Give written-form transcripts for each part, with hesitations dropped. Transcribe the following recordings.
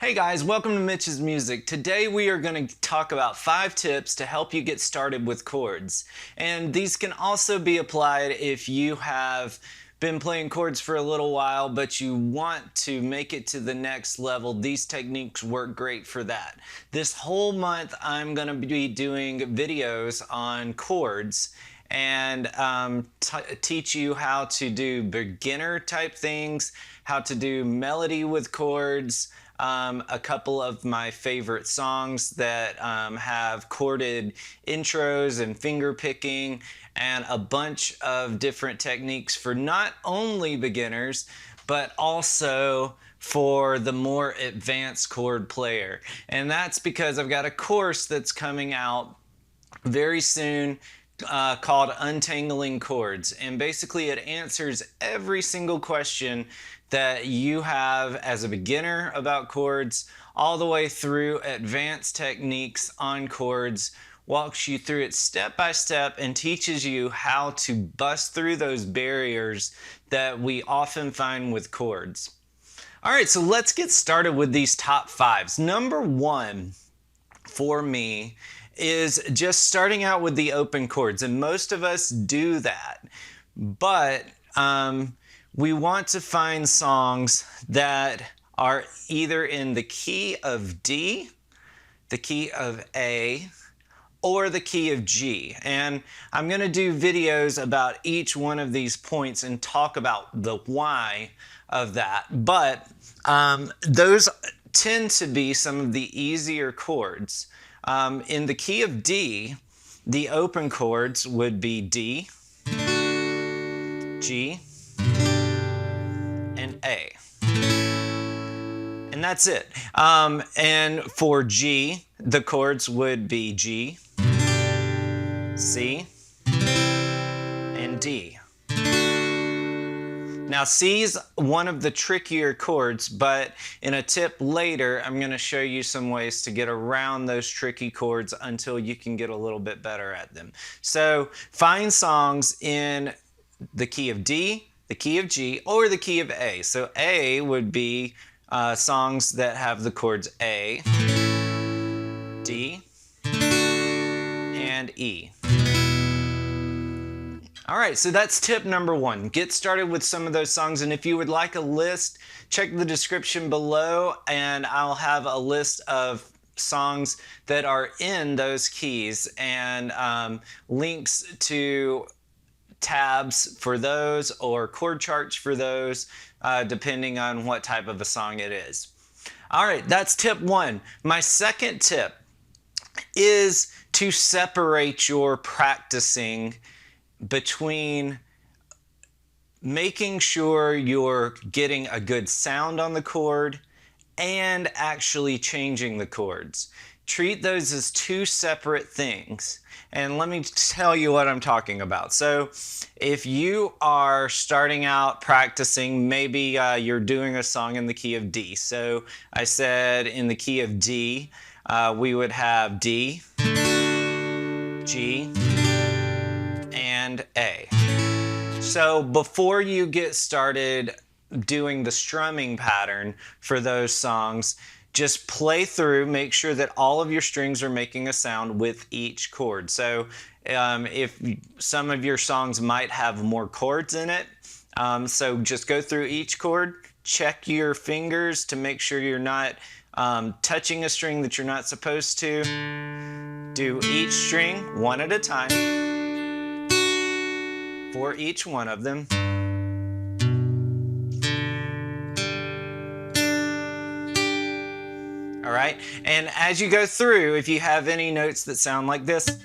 Hey guys, welcome to Mitch's Music. Today we are going to talk about 5 tips to help you get started with chords. And these can also be applied if you have been playing chords for a little while but you want to make it to the next level. These techniques work great for that. This whole month I'm going to be doing videos on chords and teach you how to do beginner type things, how to do melody with chords, a couple of my favorite songs that have chorded intros and finger picking, and a bunch of different techniques for not only beginners but also for the more advanced chord player. And that's because I've got a course that's coming out very soon called Untangling Chords, and basically it answers every single question that you have as a beginner about chords, all the way through advanced techniques on chords, walks you through it step by step and teaches you how to bust through those barriers that we often find with chords. All right, so let's get started with these top 5s. Number 1 for me is just starting out with the open chords, and most of us do that, but we want to find songs that are either in the key of D, the key of A, or the key of G. And I'm going to do videos about each one of these points and talk about the why of that. But those tend to be some of the easier chords. In the key of D, the open chords would be D, G, and A. And that's it. And for G, the chords would be G, C, and D. Now C's one of the trickier chords, but in a tip later I'm going to show you some ways to get around those tricky chords until you can get a little bit better at them. So find songs in the key of D, the key of G, or the key of A. So A would be songs that have the chords A, D, and E. All right, so that's tip number 1. Get started with some of those songs, and if you would like a list, check the description below and I'll have a list of songs that are in those keys and links to tabs for those or chord charts for those, depending on what type of a song it is. All right, that's tip 1. My second tip is to separate your practicing between making sure you're getting a good sound on the chord and actually changing the chords. Treat those as 2 separate things. And let me tell you what I'm talking about. So if you are starting out practicing, maybe you're doing a song in the key of D. So I said in the key of D, we would have D, G, and A. So before you get started doing the strumming pattern for those songs, just play through, make sure that all of your strings are making a sound with each chord. So if some of your songs might have more chords in it, so just go through each chord, check your fingers to make sure you're not touching a string that you're not supposed to. Do each string one at a time for each one of them. All right, and as you go through, if you have any notes that sound like this,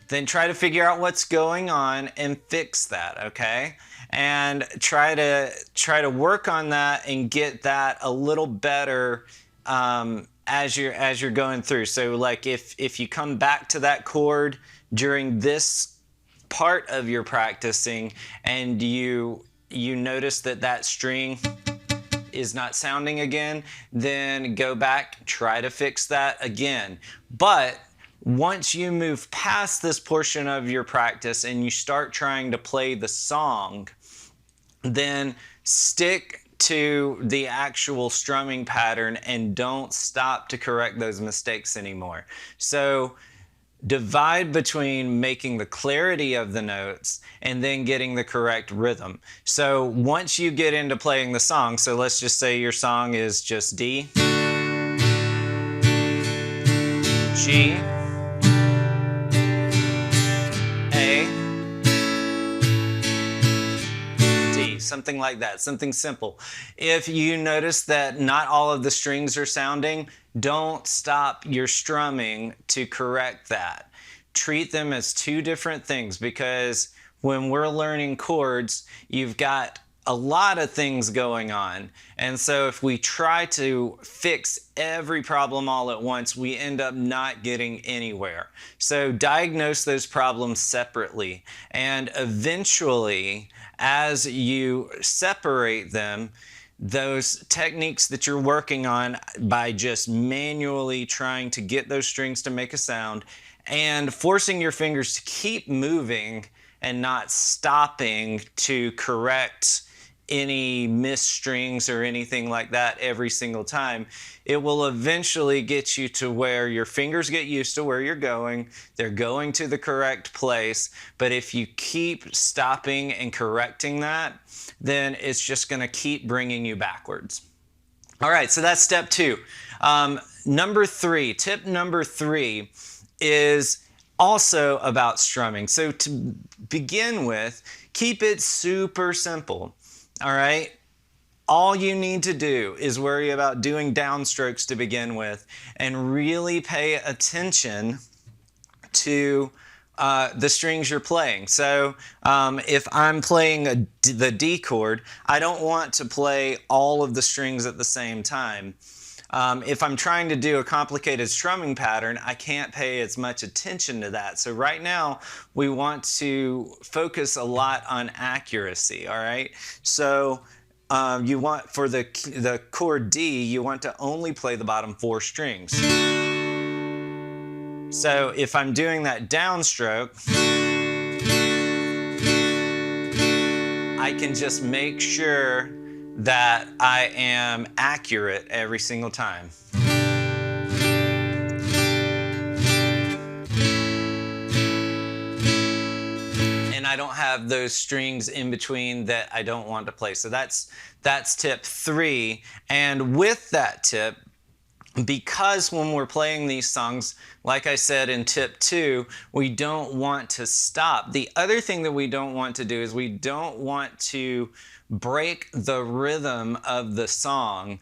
then try to figure out what's going on and fix that, okay? And try to work on that and get that a little better as you're going through. So like if you come back to that chord during this part of your practicing and you notice that string is not sounding again, then go back, try to fix that again. But once you move past this portion of your practice and you start trying to play the song, then stick to the actual strumming pattern and don't stop to correct those mistakes anymore. So divide between making the clarity of the notes and then getting the correct rhythm. So once you get into playing the song, so let's just say your song is just D, G, A, D, something like that, something simple. If you notice that not all of the strings are sounding, don't stop your strumming to correct that. Treat them as two different things, because when we're learning chords, you've got a lot of things going on. And so if we try to fix every problem all at once, we end up not getting anywhere. So diagnose those problems separately. And eventually, as you separate them, those techniques that you're working on by just manually trying to get those strings to make a sound and forcing your fingers to keep moving and not stopping to correct any missed strings or anything like that every single time, it will eventually get you to where your fingers get used to where you're going. They're going to the correct place. But if you keep stopping and correcting that, then it's just going to keep bringing you backwards. All right, so that's step two. Number three, tip number three is also about strumming. So to begin with, keep it super simple. All right, all you need to do is worry about doing downstrokes to begin with and really pay attention to the strings you're playing. So if I'm playing the D chord, I don't want to play all of the strings at the same time. If I'm trying to do a complicated strumming pattern, I can't pay as much attention to that. So right now, we want to focus a lot on accuracy, all right? So you want, for the chord D, you want to only play the bottom four strings. So if I'm doing that downstroke, I can just make sure that I am accurate every single time. And I don't have those strings in between that I don't want to play. So that's tip three. And with that tip, because when we're playing these songs, like I said in tip two, we don't want to stop. The other thing that we don't want to do is we don't want to break the rhythm of the song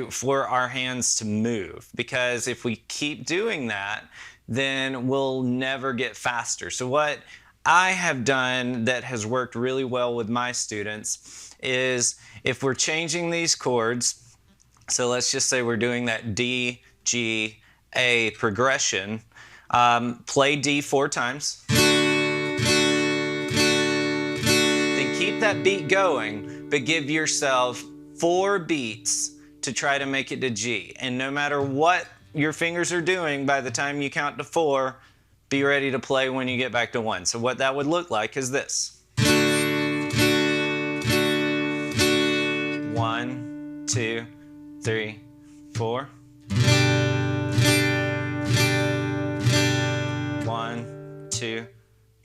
for our hands to move, because if we keep doing that, then we'll never get faster. So what I have done that has worked really well with my students is, if we're changing these chords, so let's just say we're doing that D, G, A progression, play D 4 times. Keep that beat going, but give yourself 4 beats to try to make it to G. And no matter what your fingers are doing, by the time you count to 4, be ready to play when you get back to 1. So what that would look like is this. 1, 2, 3, 4. 1, 2,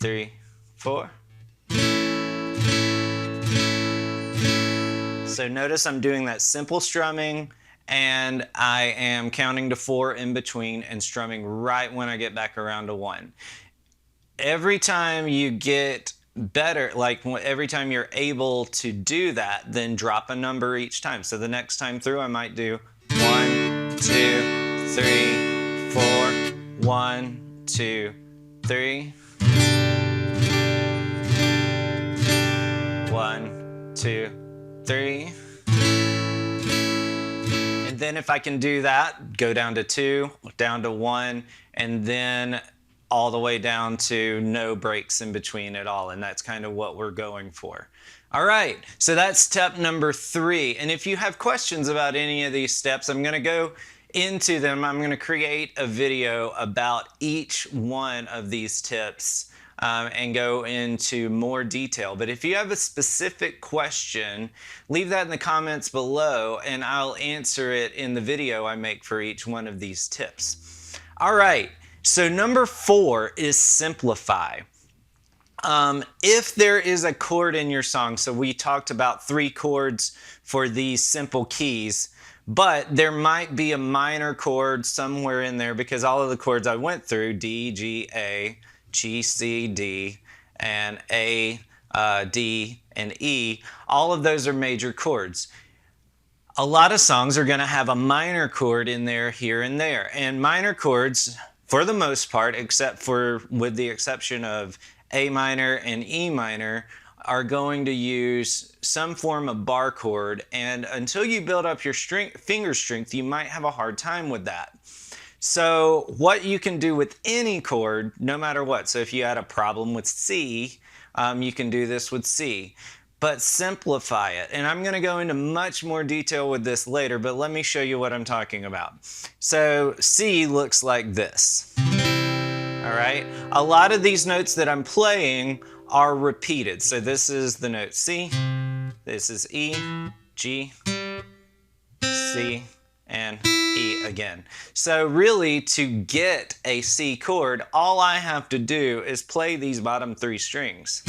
3, 4. So notice I'm doing that simple strumming, and I am counting to 4 in between and strumming right when I get back around to 1. Every time you get better, like every time you're able to do that, then drop a number each time. So the next time through, I might do 1, 2, 3, 4, 1, 2, 3. 1, 2, 3. And then if I can do that, go down to 2, down to 1, and then all the way down to no breaks in between at all. And that's kind of what we're going for. All right, so that's step number 3. And if you have questions about any of these steps, I'm going to go into them. I'm going to create a video about each one of these tips and go into more detail. But if you have a specific question, leave that in the comments below and I'll answer it in the video I make for each one of these tips. All right, so number 4 is simplify. If there is a chord in your song, so we talked about 3 chords for these simple keys, but there might be a minor chord somewhere in there because all of the chords I went through, D, G, A, G, C, D, and A, D, and E, all of those are major chords. A lot of songs are going to have a minor chord in there, here and there. And minor chords, for the most part, except for with the exception of A minor and E minor, are going to use some form of bar chord, and until you build up your finger strength, you might have a hard time with that. So what you can do with any chord, no matter what, so if you had a problem with C, you can do this with C, but simplify it. And I'm going to go into much more detail with this later, but let me show you what I'm talking about. So C looks like this. All right, a lot of these notes that I'm playing are repeated. So this is the note C, this is E, G, C, and E again. So really, to get a C chord, all I have to do is play these bottom 3 strings.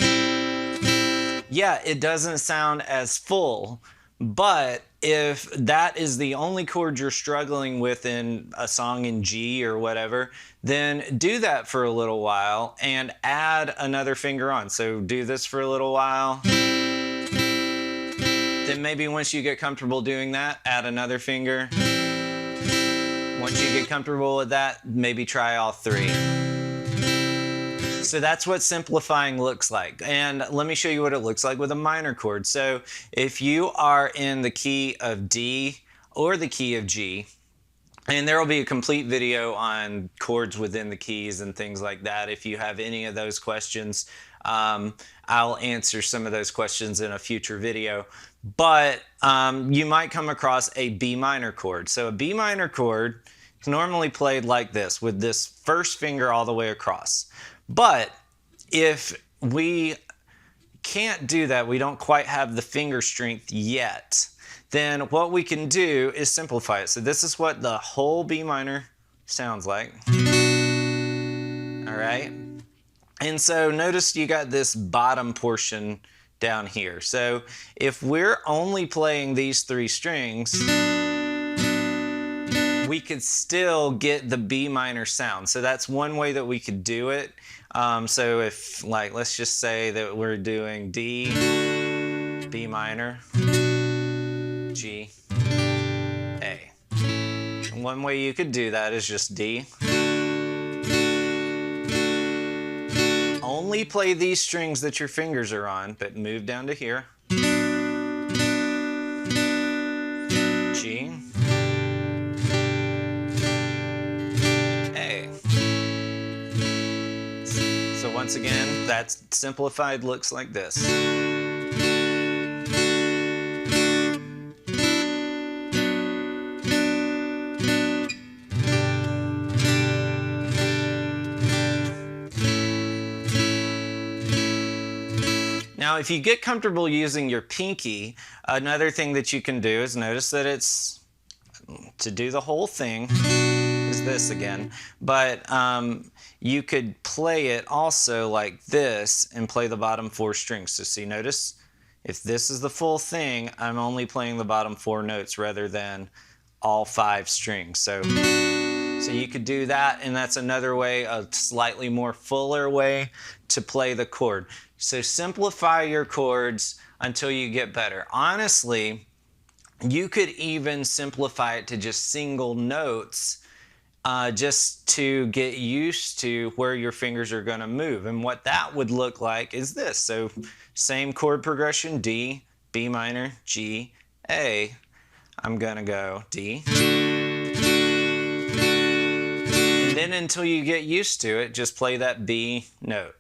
Yeah, it doesn't sound as full, but if that is the only chord you're struggling with in a song in G or whatever, then do that for a little while and add another finger on. So do this for a little while. Then maybe once you get comfortable doing that, add another finger. Once you get comfortable with that, maybe try all 3. So that's what simplifying looks like. And let me show you what it looks like with a minor chord. So if you are in the key of D or the key of G, and there will be a complete video on chords within the keys and things like that. If you have any of those questions, I'll answer some of those questions in a future video. But you might come across a B minor chord. So a B minor chord is normally played like this, with this first finger all the way across. But if we can't do that, we don't quite have the finger strength yet, then what we can do is simplify it. So this is what the whole B minor sounds like. All right. And so notice you got this bottom portion down here. So if we're only playing these 3 strings, we could still get the B minor sound. So that's one way that we could do it. So if, like, let's just say that we're doing D, B minor, G, A. And one way you could do that is just D. Only play these strings that your fingers are on, but move down to here. G, A. So once again, that simplified looks like this. Now, if you get comfortable using your pinky, another thing that you can do is notice that it's, to do the whole thing, is this again. But you could play it also like this and play the bottom 4 strings. So see, notice, if this is the full thing, I'm only playing the bottom 4 notes rather than all 5 strings. So you could do that, and that's another way, a slightly more fuller way to play the chord. So simplify your chords until you get better. Honestly, you could even simplify it to just single notes, just to get used to where your fingers are going to move. And what that would look like is this. So same chord progression, D, B minor, G, A. I'm going to go D. And then until you get used to it, just play that B note.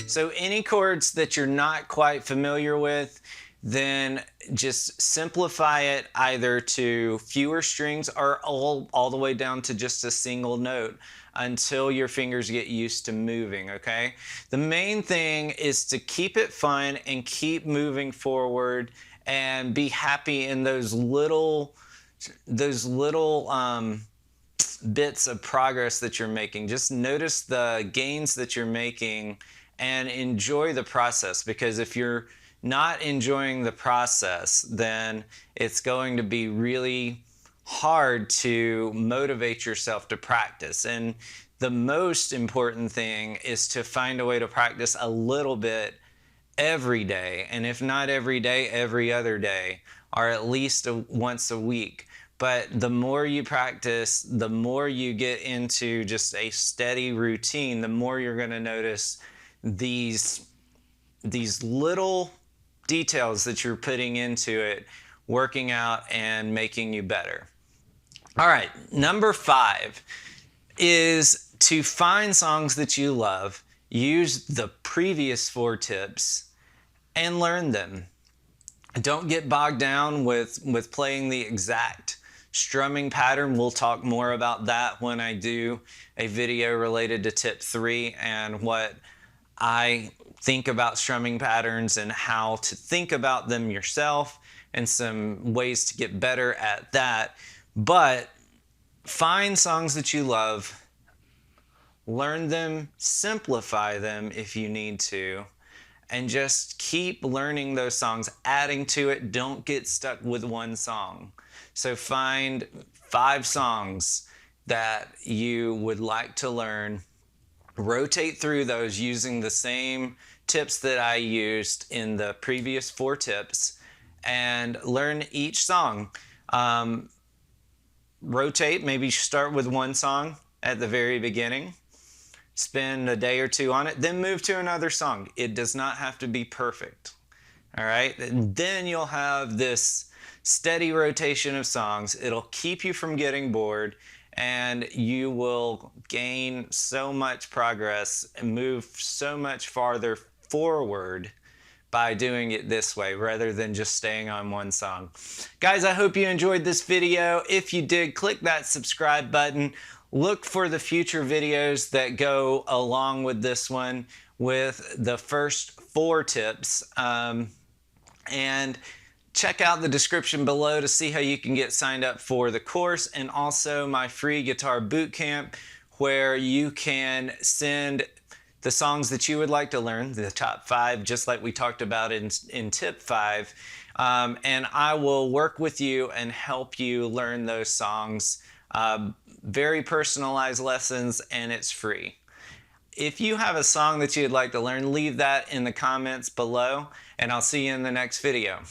So any chords that you're not quite familiar with, then just simplify it either to fewer strings or all the way down to just a single note until your fingers get used to moving, okay? The main thing is to keep it fun and keep moving forward and be happy in those little bits of progress that you're making. Just notice the gains that you're making and enjoy the process, because if you're not enjoying the process, then it's going to be really hard to motivate yourself to practice. And the most important thing is to find a way to practice a little bit every day, and if not every day, every other day, or at least once a week. But the more you practice, the more you get into just a steady routine, the more you're going to notice these little details that you're putting into it working out and making you better. All right, number 5 is to find songs that you love, use the previous 4 tips, and learn them. Don't get bogged down with playing the exact strumming pattern. We'll talk more about that when I do a video related to tip 3 and what I think about strumming patterns and how to think about them yourself and some ways to get better at that. But find songs that you love, learn them, simplify them if you need to, and just keep learning those songs, adding to it. Don't get stuck with one song. So find 5 songs that you would like to learn, rotate through those using the same tips that I used in the previous 4 tips, and learn each song. Rotate, maybe start with one song at the very beginning, spend a day or 2 on it, then move to another song. It does not have to be perfect. All right, and then you'll have this steady rotation of songs. It'll keep you from getting bored, and you will gain so much progress and move so much farther forward by doing it this way rather than just staying on one song. Guys, I hope you enjoyed this video. If you did, click that subscribe button. Look for the future videos that go along with this one with the first 4 tips. And check out the description below to see how you can get signed up for the course, and also my free guitar boot camp, where you can send the songs that you would like to learn, the top 5, just like we talked about in tip 5. And I will work with you and help you learn those songs. Very personalized lessons, and it's free. If you have a song that you'd like to learn, leave that in the comments below, and I'll see you in the next video.